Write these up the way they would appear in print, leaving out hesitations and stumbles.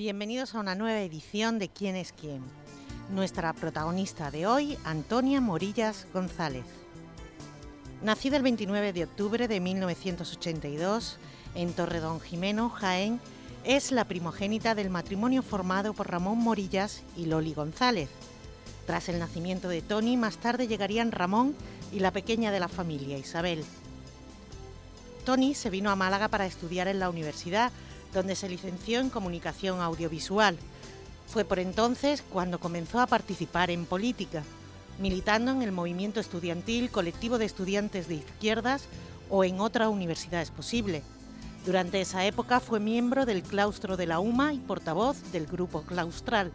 Bienvenidos a una nueva edición de ¿Quién es quién? Nuestra protagonista de hoy, Antonia Morillas González. Nacida el 29 de octubre de 1982 en Torredonjimeno, Jaén, es la primogénita del matrimonio formado por Ramón Morillas y Loli González. Tras el nacimiento de Toni, más tarde llegarían Ramón y la pequeña de la familia, Isabel. Toni se vino a Málaga para estudiar en la universidad, donde se licenció en Comunicación Audiovisual. Fue por entonces cuando comenzó a participar en política, militando en el movimiento estudiantil, colectivo de estudiantes de izquierdas o en otras universidades posible. Durante esa época fue miembro del claustro de la UMA y portavoz del Grupo Claustral.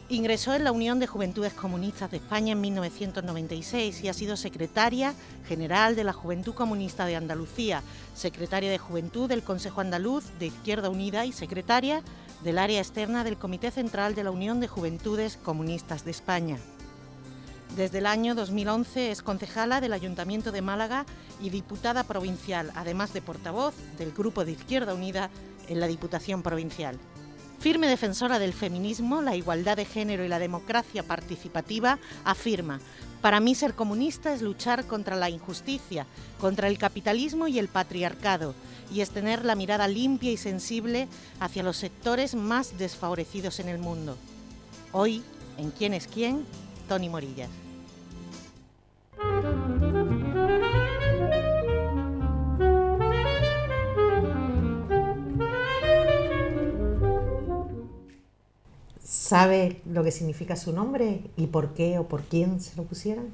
Ingresó en la Unión de Juventudes Comunistas de España en 1996 y ha sido secretaria general de la Juventud Comunista de Andalucía, secretaria de Juventud del Consejo Andaluz de Izquierda Unida y secretaria del área externa del Comité Central de la Unión de Juventudes Comunistas de España. Desde el año 2011 es concejala del Ayuntamiento de Málaga y diputada provincial, además de portavoz del Grupo de Izquierda Unida en la Diputación Provincial. Firme defensora del feminismo, la igualdad de género y la democracia participativa, afirma: para mí ser comunista es luchar contra la injusticia, contra el capitalismo y el patriarcado, y es tener la mirada limpia y sensible hacia los sectores más desfavorecidos en el mundo. Hoy, en ¿Quién es quién?, Toni Morillas. ¿Sabe lo que significa su nombre y por qué o por quién se lo pusieron?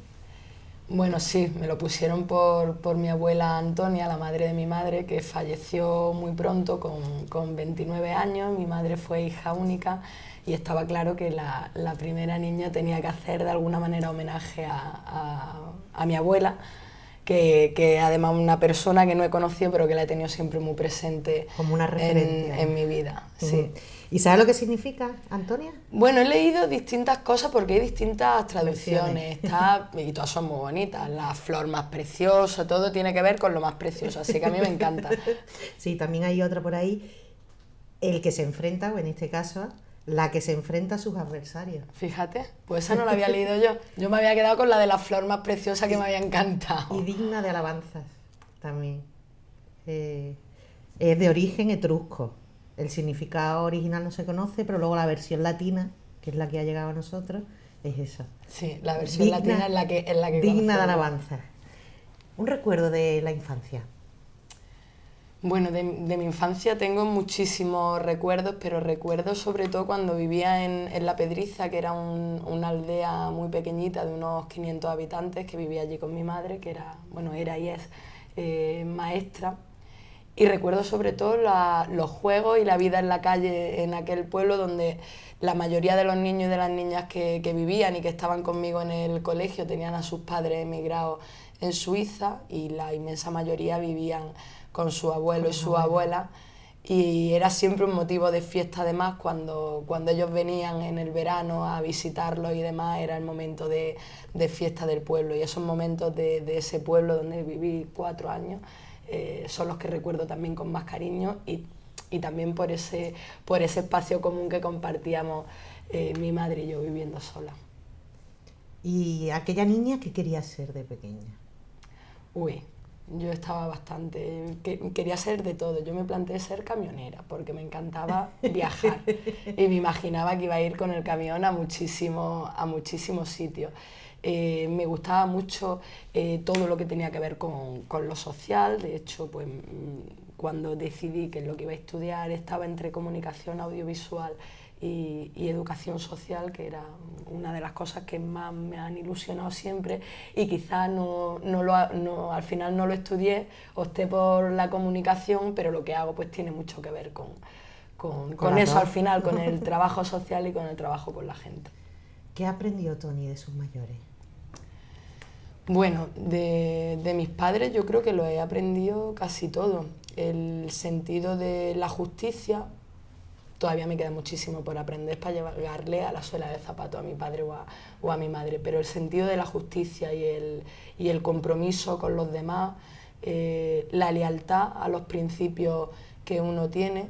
Bueno, sí, me lo pusieron por mi abuela Antonia, la madre de mi madre, que falleció muy pronto, con 29 años. Mi madre fue hija única y estaba claro que la primera niña tenía que hacer de alguna manera homenaje a mi abuela, que además una persona que no he conocido pero que la he tenido siempre muy presente como una referencia en mi vida. Sí. ¿Y sabe lo que significa, Antonia? Bueno, he leído distintas cosas porque hay distintas traducciones y todas son muy bonitas. La flor más preciosa, todo tiene que ver con lo más precioso, así que a mí me encanta. Sí, también hay otra por ahí, el que se enfrenta, o en este caso, la que se enfrenta a sus adversarios. Fíjate, pues esa no la había leído yo. Yo me había quedado con la de la flor más preciosa, que me había encantado. Y digna de alabanzas también. Es de origen etrusco. El significado original no se conoce, pero luego la versión latina, que es la que ha llegado a nosotros, es esa. Sí, la versión latina es la que digna de alabanzas. Un recuerdo de la infancia. Bueno, de mi infancia tengo muchísimos recuerdos, pero recuerdo sobre todo cuando vivía en La Pedriza, que era una aldea muy pequeñita de unos 500 habitantes, que vivía allí con mi madre, que era y es maestra. Y recuerdo sobre todo los juegos y la vida en la calle en aquel pueblo, donde la mayoría de los niños y de las niñas que vivían y que estaban conmigo en el colegio tenían a sus padres emigrados en Suiza, y la inmensa mayoría vivían con su abuelo y su abuela, y era siempre un motivo de fiesta. Además, cuando ellos venían en el verano a visitarlos y demás, era el momento de fiesta del pueblo, y esos momentos de ese pueblo donde viví 4 años son los que recuerdo también con más cariño, y también por ese espacio común que compartíamos mi madre y yo viviendo sola. ¿Y aquella niña qué quería ser de pequeña? Yo estaba quería ser de todo. Yo me planteé ser camionera porque me encantaba viajar y me imaginaba que iba a ir con el camión a muchísimos sitios. Me gustaba mucho todo lo que tenía que ver con lo social. De hecho, pues cuando decidí que lo que iba a estudiar estaba entre comunicación audiovisual y educación social, que era una de las cosas que más me han ilusionado siempre, y quizás al final no lo estudié, opté por la comunicación, pero lo que hago pues tiene mucho que ver con eso al final, con el trabajo social y con el trabajo con la gente. ¿Qué aprendió Toni de sus mayores? Bueno, de mis padres yo creo que lo he aprendido casi todo. El sentido de la justicia, todavía me queda muchísimo por aprender para llegarle a la suela del zapato a mi padre o a mi madre, pero el sentido de la justicia y el compromiso con los demás, la lealtad a los principios que uno tiene,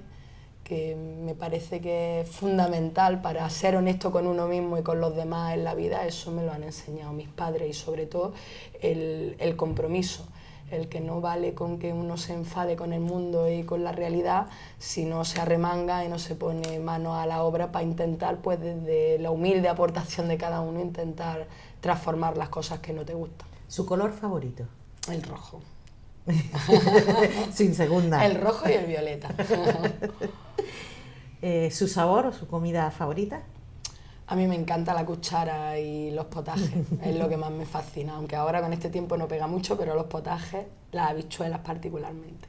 que me parece que es fundamental para ser honesto con uno mismo y con los demás en la vida. Eso me lo han enseñado mis padres, y sobre todo el compromiso, el que no vale con que uno se enfade con el mundo y con la realidad, si no se arremanga y no se pone mano a la obra para intentar, pues desde la humilde aportación de cada uno, intentar transformar las cosas que no te gustan. ¿Su color favorito? El rojo. Sin segunda. El rojo y el violeta. ¿Su sabor o su comida favorita? A mí me encanta la cuchara y los potajes, es lo que más me fascina, aunque ahora con este tiempo no pega mucho, pero los potajes, las habichuelas particularmente.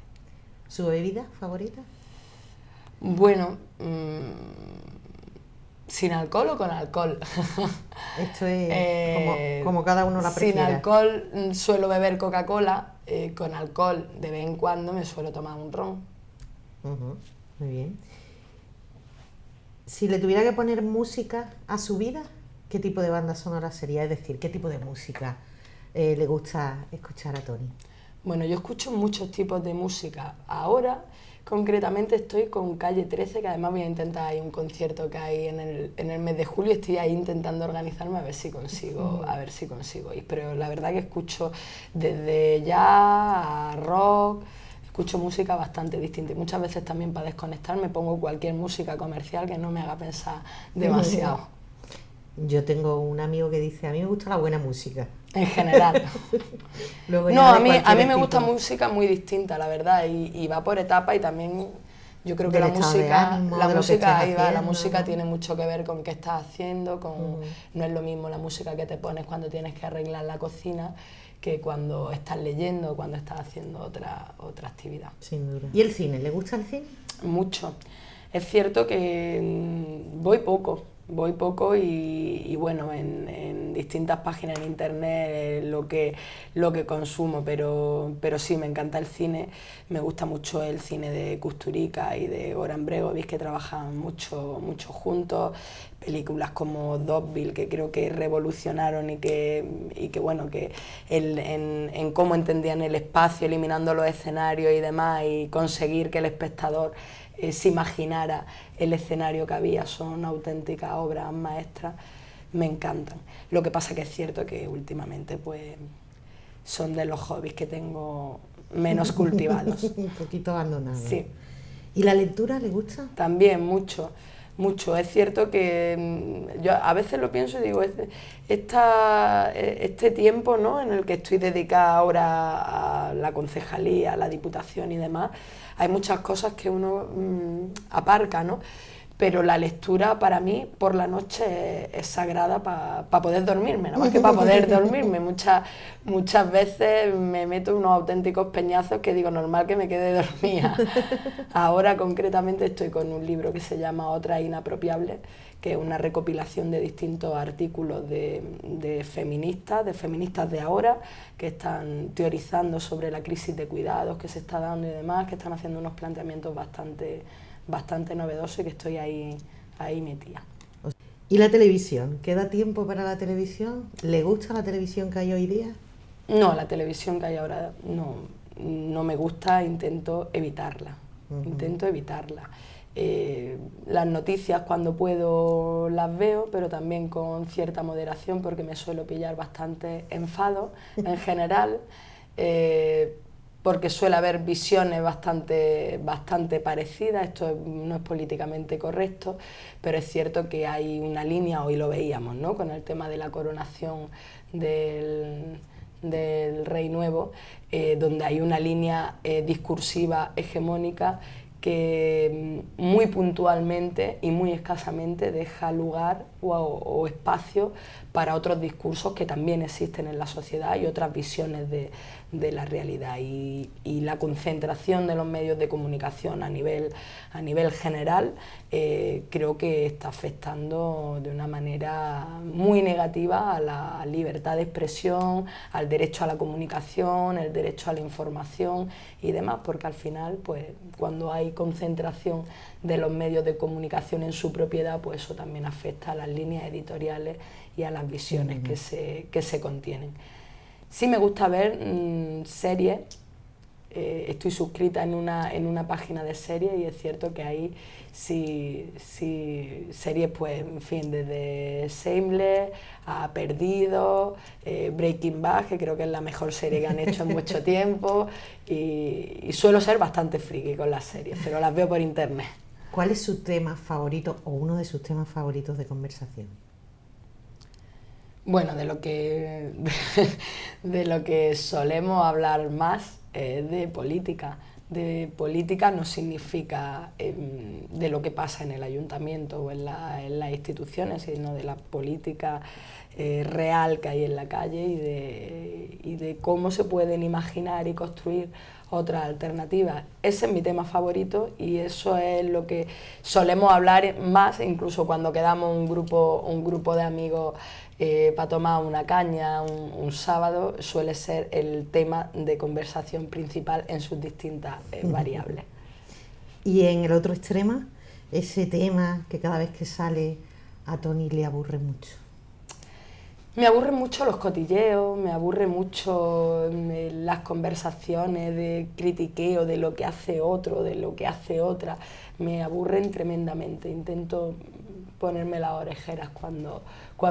¿Su bebida favorita? Bueno, ¿sin alcohol o con alcohol? Esto es como cada uno la prefiere. Sin alcohol suelo beber Coca-Cola, con alcohol de vez en cuando me suelo tomar un ron. Muy bien. Si le tuviera que poner música a su vida, ¿qué tipo de banda sonora sería? Es decir, ¿qué tipo de música le gusta escuchar a Toni? Bueno, yo escucho muchos tipos de música. Ahora, concretamente, estoy con Calle 13, que además voy a intentar, hay un concierto que hay en el mes de julio, estoy ahí intentando organizarme a ver si consigo ir. Pero la verdad que escucho desde jazz a rock, escucho música bastante distinta. Y muchas veces también para desconectar me pongo cualquier música comercial que no me haga pensar demasiado. Yo tengo un amigo que dice, a mí me gusta la buena música. En general. Luego No, a mí me tipo. gusta música muy distinta, la verdad, y va por etapas, y también yo creo que Del la estado de música, ánimo, la de lo que música, estés ahí va, la haciendo, música ¿no? tiene mucho que ver con qué estás haciendo, no es lo mismo la música que te pones cuando tienes que arreglar la cocina que cuando estás leyendo o cuando estás haciendo otra actividad. Sin duda. ¿Y el cine? ¿Le gusta el cine? Mucho. Es cierto que voy poco y bueno, en distintas páginas en internet lo que consumo, pero sí, me encanta el cine, me gusta mucho el cine de Kusturica y de Goran Bregović, que trabajan mucho juntos, películas como Dogville, que creo que revolucionaron y que bueno, que en cómo entendían el espacio, eliminando los escenarios y demás, y conseguir que el espectador se imaginara el escenario que había, son auténticas obras maestras, me encantan. Lo que pasa que es cierto que últimamente pues son de los hobbies que tengo menos cultivados. Un poquito abandonados. Sí. ¿Y la lectura le gusta? También mucho. Es cierto que yo a veces lo pienso y digo, este tiempo, ¿no?, en el que estoy dedicada ahora a la concejalía, a la diputación y demás, hay muchas cosas que uno aparca, ¿no? Pero la lectura para mí por la noche es sagrada para poder dormirme, nada más que para poder dormirme. Muchas veces me meto unos auténticos peñazos que digo, normal que me quede dormida. Ahora concretamente estoy con un libro que se llama Otras Inapropiables, que es una recopilación de distintos artículos de feministas de ahora, que están teorizando sobre la crisis de cuidados que se está dando y demás, que están haciendo unos planteamientos bastante novedoso, y que estoy ahí metida. ¿Y la televisión? ¿Queda tiempo para la televisión? ¿Le gusta la televisión que hay hoy día? No, la televisión que hay ahora no me gusta, intento evitarla. Las noticias cuando puedo las veo, pero también con cierta moderación, porque me suelo pillar bastante enfado en general, porque suele haber visiones bastante parecidas. Esto no es políticamente correcto, pero es cierto que hay una línea, hoy lo veíamos, ¿no?, con el tema de la coronación del Rey Nuevo, donde hay una línea discursiva hegemónica que muy puntualmente y muy escasamente deja lugar o espacio para otros discursos que también existen en la sociedad y otras visiones de la realidad, y la concentración de los medios de comunicación a nivel general creo que está afectando de una manera muy negativa a la libertad de expresión, al derecho a la comunicación, el derecho a la información y demás, porque al final, pues, cuando hay concentración de los medios de comunicación en su propiedad, pues eso también afecta a las líneas editoriales y a las visiones que se contienen. Sí me gusta ver series estoy suscrita en una página de series y es cierto que ahí sí series, pues, en fin, desde Shameless a Perdidos, Breaking Bad, que creo que es la mejor serie que han hecho en mucho tiempo, y suelo ser bastante friki con las series, pero las veo por internet. ¿Cuál es su tema favorito o uno de sus temas favoritos de conversación? Bueno, de lo que solemos hablar más es de política. De política no significa de lo que pasa en el ayuntamiento o en las instituciones, sino de la política real que hay en la calle y de cómo se pueden imaginar y construir otras alternativas. Ese es mi tema favorito y eso es lo que solemos hablar más, incluso cuando quedamos un grupo de amigos para tomar una caña un sábado, suele ser el tema de conversación principal en sus distintas variables. Y en el otro extremo, ese tema que cada vez que sale a Toni le aburre mucho. Me aburren mucho los cotilleos, me aburre mucho las conversaciones de critiqueo de lo que hace otro, de lo que hace otra. Me aburren tremendamente. Intento ponerme las orejeras cuando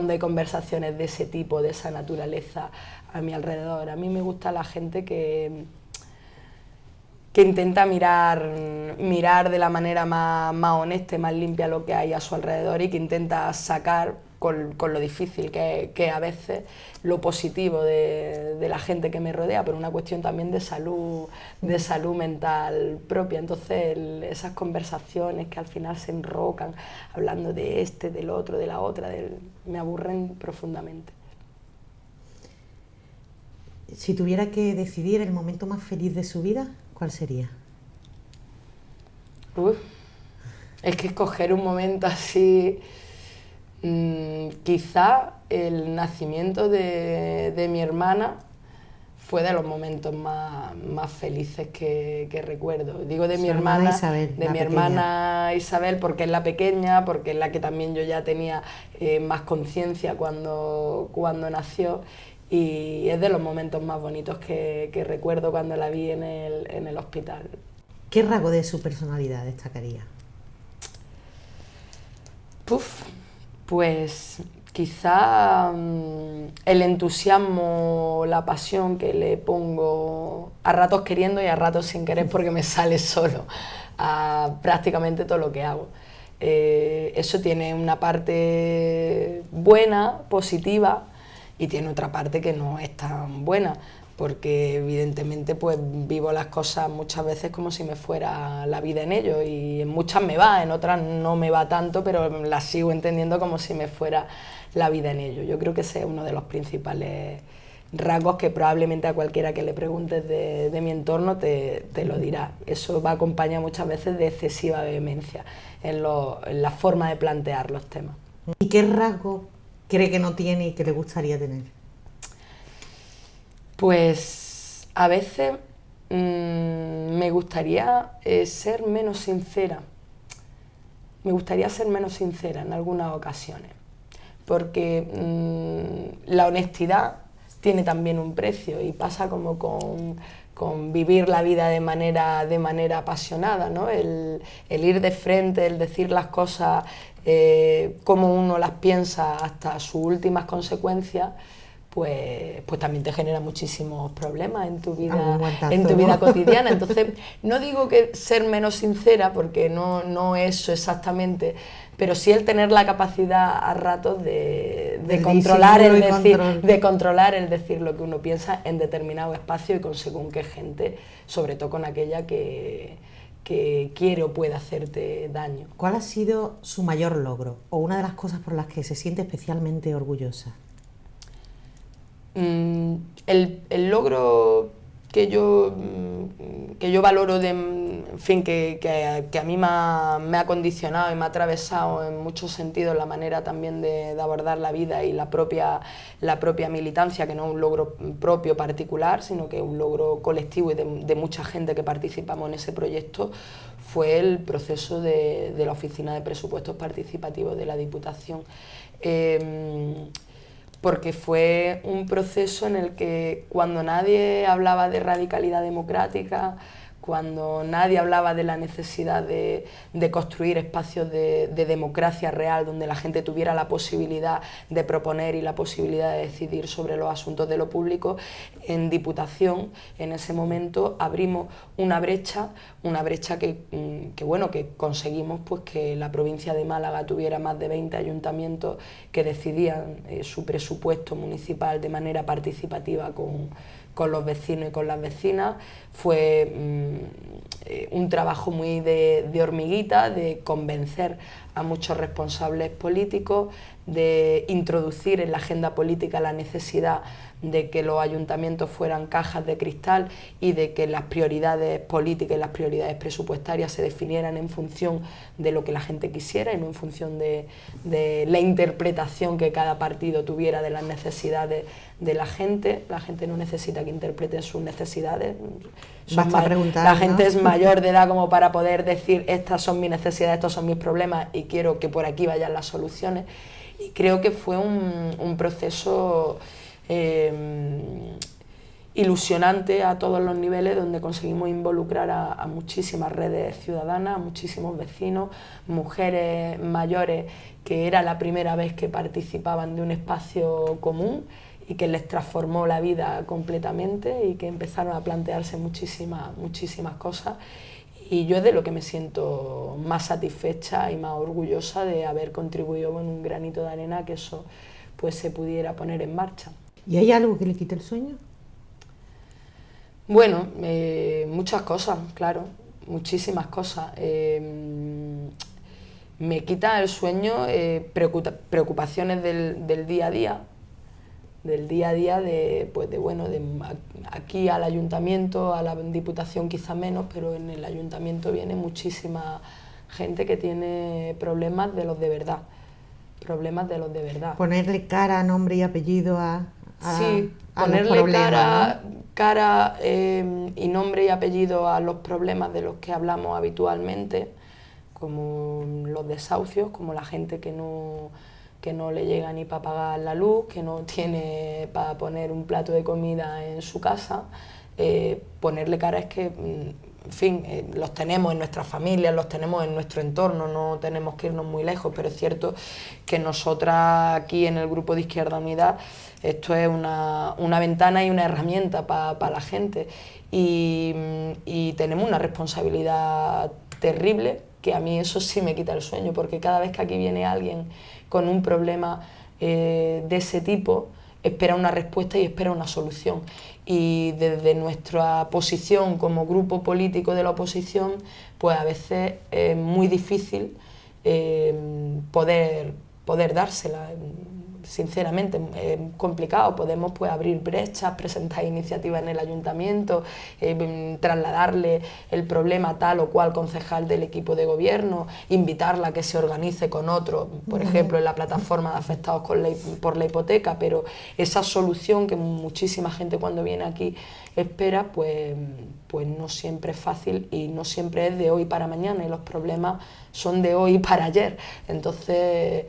hay conversaciones de ese tipo, de esa naturaleza a mi alrededor. A mí me gusta la gente que intenta mirar de la manera más honesta y más limpia lo que hay a su alrededor y que intenta sacar con lo difícil que a veces lo positivo de la gente que me rodea, pero una cuestión también de salud mental propia. Entonces esas conversaciones que al final se enrocan hablando de del otro, de la otra, me aburren profundamente. Si tuviera que decidir el momento más feliz de su vida, ¿cuál sería? Es que escoger un momento así... quizá el nacimiento de mi hermana fue de los momentos más felices que recuerdo. Digo de mi hermana Isabel, de mi hermana Isabel porque es la pequeña, porque es la que también yo ya tenía más conciencia cuando nació, y es de los momentos más bonitos que recuerdo cuando la vi en el hospital. ¿Qué rasgo de su personalidad destacaría? Pues quizá el entusiasmo, la pasión que le pongo a ratos queriendo y a ratos sin querer porque me sale solo a prácticamente todo lo que hago. Eso tiene una parte buena, positiva, y tiene otra parte que no es tan buena, porque evidentemente pues vivo las cosas muchas veces como si me fuera la vida en ello, y en muchas me va, en otras no me va tanto, pero las sigo entendiendo como si me fuera la vida en ello. Yo creo que ese es uno de los principales rasgos que probablemente a cualquiera que le preguntes de mi entorno te lo dirá. Eso va acompañado muchas veces de excesiva vehemencia en la forma de plantear los temas. ¿Y qué rasgo cree que no tiene y que le gustaría tener? Pues a veces me gustaría ser menos sincera. Me gustaría ser menos sincera en algunas ocasiones, porque la honestidad tiene también un precio y pasa como con vivir la vida de manera apasionada, ¿no? El ir de frente, el decir las cosas como uno las piensa hasta sus últimas consecuencias, pues también te genera muchísimos problemas en tu vida cotidiana. Entonces, no digo que ser menos sincera, porque no eso exactamente, pero sí el tener la capacidad a ratos de controlar el decir lo que uno piensa en determinado espacio y con según qué gente, sobre todo con aquella que quiere o puede hacerte daño. ¿Cuál ha sido su mayor logro o una de las cosas por las que se siente especialmente orgullosa? El logro que yo valoro, en fin, que a mí me ha condicionado y me ha atravesado en muchos sentidos la manera también de abordar la vida y la propia militancia, que no es un logro propio particular, sino que es un logro colectivo y de mucha gente que participamos en ese proyecto, fue el proceso de la Oficina de Presupuestos Participativos de la Diputación. porque fue un proceso en el que cuando nadie hablaba de radicalidad democrática, cuando nadie hablaba de la necesidad de construir espacios de democracia real donde la gente tuviera la posibilidad de proponer y la posibilidad de decidir sobre los asuntos de lo público, en Diputación en ese momento abrimos una brecha que conseguimos pues que la provincia de Málaga tuviera más de 20 ayuntamientos que decidían su presupuesto municipal de manera participativa con los vecinos y con las vecinas. Fue un trabajo muy de hormiguita, de convencer a muchos responsables políticos, de introducir en la agenda política la necesidad de que los ayuntamientos fueran cajas de cristal y de que las prioridades políticas y las prioridades presupuestarias se definieran en función de lo que la gente quisiera y no en función de la interpretación que cada partido tuviera de las necesidades de la gente. La gente no necesita que interpreten sus necesidades. La gente es mayor de edad como para poder decir estas son mis necesidades, estos son mis problemas y quiero que por aquí vayan las soluciones. Y creo que fue un proceso ilusionante a todos los niveles, donde conseguimos involucrar a muchísimas redes ciudadanas, a muchísimos vecinos, mujeres mayores que era la primera vez que participaban de un espacio común y que les transformó la vida completamente y que empezaron a plantearse muchísimas cosas. Y yo es de lo que me siento más satisfecha y más orgullosa de haber contribuido con un granito de arena a que eso pues se pudiera poner en marcha. ¿Y hay algo que le quite el sueño? Bueno, muchas cosas, claro, muchísimas cosas. Me quita el sueño preocupaciones del día a día, de aquí al ayuntamiento, a la Diputación quizá menos, pero en el ayuntamiento viene muchísima gente que tiene problemas de los de verdad. Ponerle cara, nombre y apellido a sí, a ponerle los problemas, cara y nombre y apellido a los problemas de los que hablamos habitualmente, como los desahucios, como la gente que no le llega ni para pagar la luz, que no tiene para poner un plato de comida en su casa. Ponerle cara es que, en fin, los tenemos en nuestras familias, los tenemos en nuestro entorno, no tenemos que irnos muy lejos, pero es cierto que nosotras aquí en el Grupo de Izquierda Unida esto es una ventana y una herramienta para la gente y tenemos una responsabilidad terrible, que a mí eso sí me quita el sueño, porque cada vez que aquí viene alguien con un problema de ese tipo, espera una respuesta y espera una solución. Y desde nuestra posición como grupo político de la oposición, pues a veces es muy difícil poder dársela. Sinceramente, es complicado. Podemos pues abrir brechas, presentar iniciativas en el ayuntamiento, trasladarle el problema a tal o cual concejal del equipo de gobierno, invitarla a que se organice con otro, por ejemplo, en la plataforma de afectados por la hipoteca, pero esa solución que muchísima gente cuando viene aquí espera, pues no siempre es fácil y no siempre es de hoy para mañana, y los problemas son de hoy para ayer. Entonces,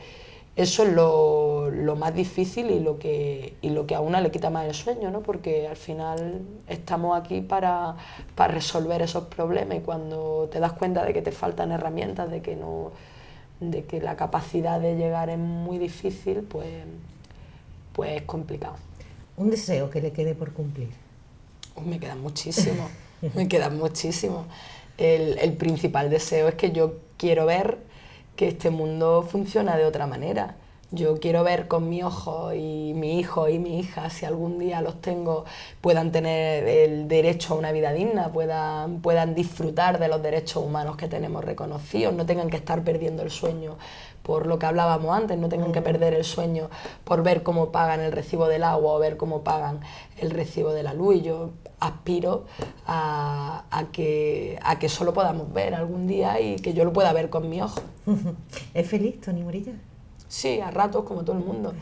eso es lo más difícil y lo que a una le quita más el sueño, ¿no? Porque al final estamos aquí para resolver esos problemas, y cuando te das cuenta de que te faltan herramientas, de que la capacidad de llegar es muy difícil, pues es complicado. ¿Un deseo que le quede por cumplir? Me quedan muchísimos, El principal deseo es que yo quiero ver que este mundo funciona de otra manera. Yo quiero ver con mi ojo, y mi hijo y mi hija, si algún día los tengo, puedan tener el derecho a una vida digna, puedan disfrutar de los derechos humanos que tenemos reconocidos, no tengan que estar perdiendo el sueño por lo que hablábamos antes, no tengan que perder el sueño por ver cómo pagan el recibo del agua o ver cómo pagan el recibo de la luz. Y yo aspiro a que eso lo podamos ver algún día y que yo lo pueda ver con mi ojo. ¿Es feliz, Toni Morillas? Sí, a ratos, como todo el mundo.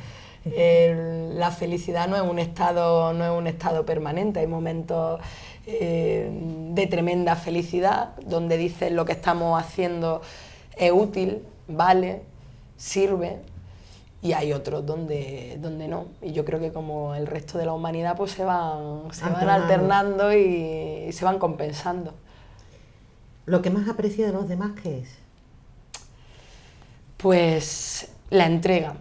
La felicidad no es un estado permanente. Hay momentos de tremenda felicidad donde dices lo que estamos haciendo es útil, vale, sirve, y hay otros donde no. Y yo creo que como el resto de la humanidad pues se van alternando y se van compensando. ¿Lo que más aprecio de los demás qué es? Pues la entrega.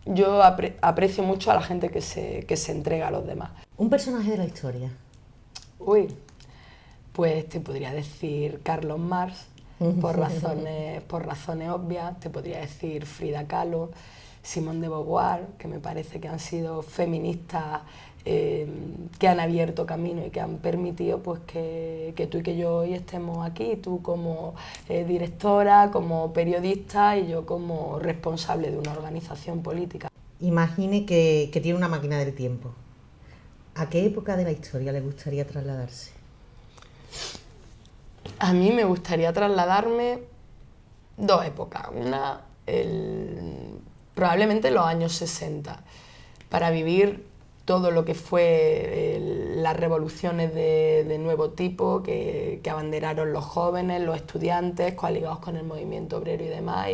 Yo aprecio mucho a la gente que se entrega a los demás. ¿Un personaje de la historia? Uy, pues te podría decir Carlos Marx, por razones obvias. Te podría decir Frida Kahlo, Simone de Beauvoir, que me parece que han sido feministas que han abierto camino y que han permitido pues, que tú y que yo hoy estemos aquí, tú como directora, como periodista y yo como responsable de una organización política. Imagine que tiene una máquina del tiempo. ¿A qué época de la historia le gustaría trasladarse? A mí me gustaría trasladarme dos épocas. Una, probablemente los años 60, para vivir todo lo que fue las revoluciones de nuevo tipo que abanderaron los jóvenes, los estudiantes, coaligados con el movimiento obrero y demás,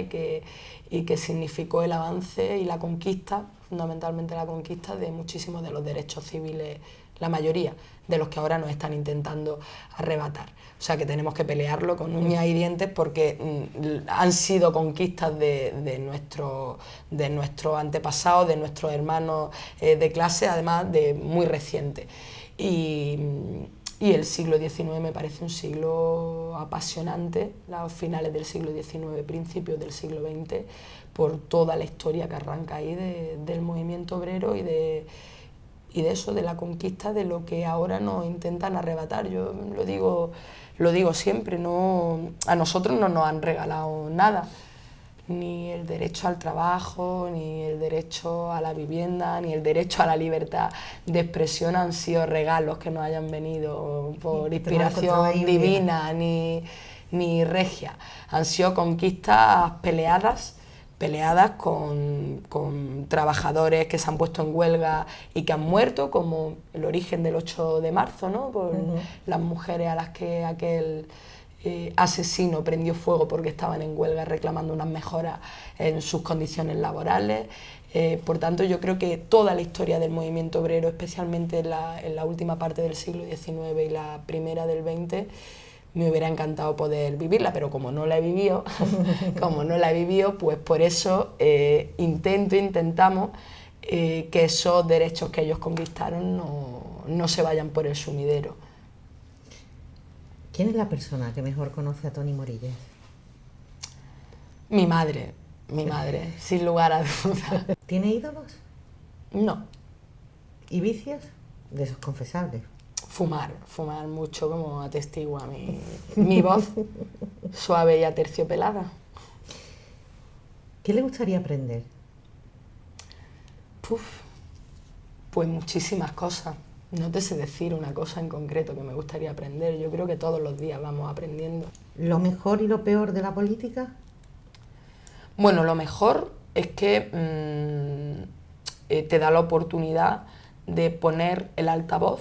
y que significó el avance y la conquista, fundamentalmente la conquista de muchísimos de los derechos civiles, la mayoría de los que ahora nos están intentando arrebatar. O sea que tenemos que pelearlo con uñas y dientes porque han sido conquistas de nuestros antepasados, de nuestros hermanos de clase, además de muy reciente. Y el siglo XIX me parece un siglo apasionante, los finales del siglo XIX, principios del siglo XX, por toda la historia que arranca ahí del movimiento obrero y de eso, de la conquista de lo que ahora nos intentan arrebatar. Yo lo digo siempre, a nosotros no nos han regalado nada, ni el derecho al trabajo, ni el derecho a la vivienda, ni el derecho a la libertad de expresión han sido regalos que nos hayan venido por inspiración divina ni regia. Han sido conquistas peleadas con trabajadores que se han puesto en huelga y que han muerto, como el origen del 8 de marzo, ¿no? Por las mujeres a las que aquel asesino prendió fuego porque estaban en huelga reclamando unas mejoras en sus condiciones laborales. Por tanto, yo creo que toda la historia del movimiento obrero, especialmente en la última parte del siglo XIX y la primera del XX, me hubiera encantado poder vivirla, pero como no la he vivido, pues por eso intentamos que esos derechos que ellos conquistaron no se vayan por el sumidero. ¿Quién es la persona que mejor conoce a Toni Morillas? Mi madre, sin lugar a dudas. ¿Tiene ídolos? No. ¿Y vicios? De esos confesables. Fumar mucho, como atestigua mi voz suave y aterciopelada. ¿Qué le gustaría aprender? Pues muchísimas cosas. No te sé decir una cosa en concreto que me gustaría aprender. Yo creo que todos los días vamos aprendiendo. ¿Lo mejor y lo peor de la política? Bueno, lo mejor es que te da la oportunidad de poner el altavoz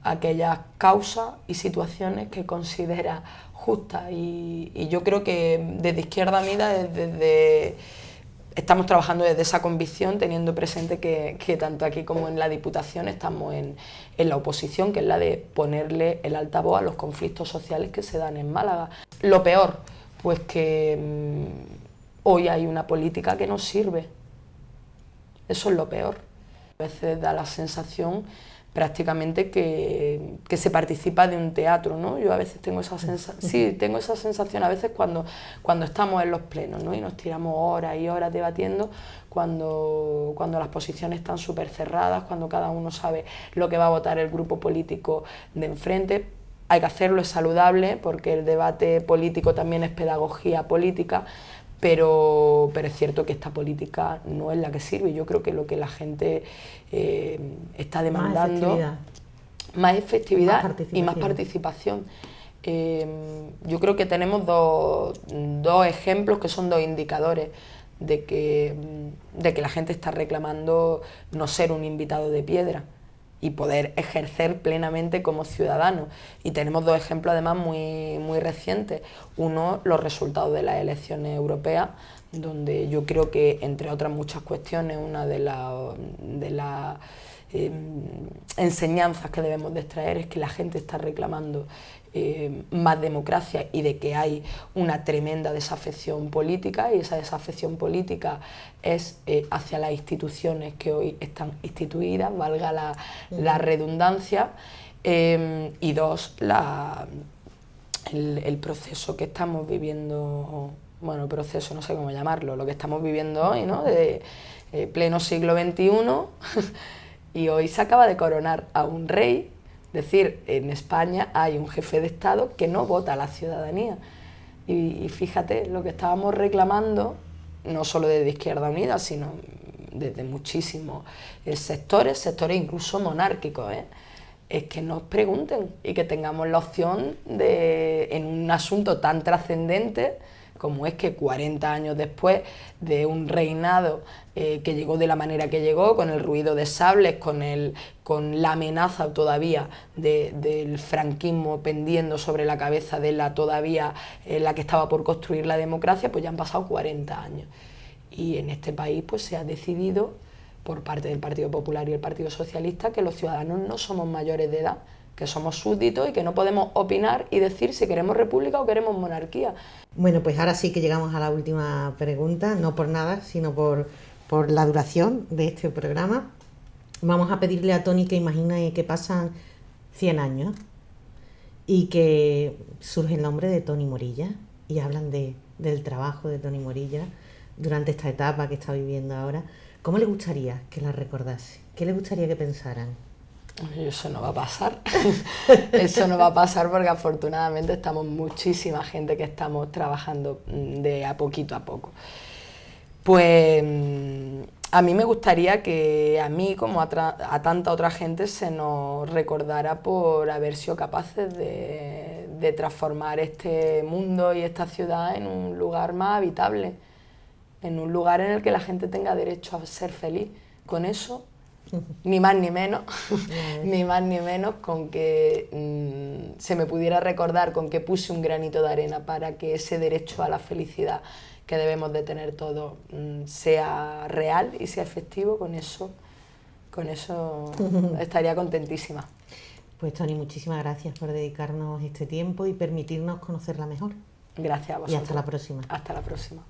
a aquellas causas y situaciones que consideras justas. Y yo creo que desde Izquierda Unida, estamos trabajando desde esa convicción, teniendo presente que tanto aquí como en la Diputación estamos en la oposición, que es la de ponerle el altavoz a los conflictos sociales que se dan en Málaga. Lo peor, pues que hoy hay una política que no sirve. Eso es lo peor. A veces da la sensación prácticamente que se participa de un teatro, ¿no? Yo a veces tengo esa sensación a veces cuando estamos en los plenos, ¿no? Y nos tiramos horas y horas debatiendo, cuando las posiciones están súper cerradas, cuando cada uno sabe lo que va a votar el grupo político de enfrente. Hay que hacerlo, es saludable, porque el debate político también es pedagogía política, pero es cierto que esta política no es la que sirve. Yo creo que lo que la gente está demandando, más efectividad y más participación. Yo creo que tenemos dos ejemplos que son dos indicadores de que la gente está reclamando no ser un invitado de piedra y poder ejercer plenamente como ciudadano. Y tenemos dos ejemplos además muy recientes. Uno, los resultados de las elecciones europeas, donde yo creo que, entre otras muchas cuestiones, una de las enseñanzas que debemos de extraer es que la gente está reclamando más democracia y de que hay una tremenda desafección política, y esa desafección política es hacia las instituciones que hoy están instituidas, valga la redundancia, y dos, el proceso que estamos viviendo, bueno, proceso, no sé cómo llamarlo, lo que estamos viviendo hoy, ¿no? De pleno siglo XXI, y hoy se acaba de coronar a un rey. Es decir, en España hay un jefe de Estado que no vota a la ciudadanía. Y fíjate, lo que estábamos reclamando, no solo desde Izquierda Unida, sino desde muchísimos sectores incluso monárquicos, es que nos pregunten y que tengamos la opción de, en un asunto tan trascendente como es que 40 años después de un reinado que llegó de la manera que llegó, con el ruido de sables, con la amenaza todavía del franquismo pendiendo sobre la cabeza de la todavía la que estaba por construir la democracia, pues ya han pasado 40 años. Y en este país pues se ha decidido, por parte del Partido Popular y el Partido Socialista, que los ciudadanos no somos mayores de edad, que somos súbditos y que no podemos opinar y decir si queremos república o queremos monarquía. Bueno, pues ahora sí que llegamos a la última pregunta, no por nada, sino por la duración de este programa. Vamos a pedirle a Toni que imagine que pasan 100 años y que surge el nombre de Toni Morilla y hablan del trabajo de Toni Morilla durante esta etapa que está viviendo ahora. ¿Cómo le gustaría que la recordase? ¿Qué le gustaría que pensaran? Eso no va a pasar. Eso no va a pasar porque afortunadamente estamos muchísima gente que estamos trabajando de a poquito a poco. Pues a mí me gustaría que a mí, como a tanta otra gente, se nos recordara por haber sido capaces de transformar este mundo y esta ciudad en un lugar más habitable, en un lugar en el que la gente tenga derecho a ser feliz. Con eso, ni más ni menos, ni más ni menos, con que se me pudiera recordar con que puse un granito de arena para que ese derecho a la felicidad que debemos de tener todos sea real y sea efectivo. Con eso estaría contentísima. Pues Toni, muchísimas gracias por dedicarnos este tiempo y permitirnos conocerla mejor. Gracias a vosotros. Y hasta la próxima. Hasta la próxima.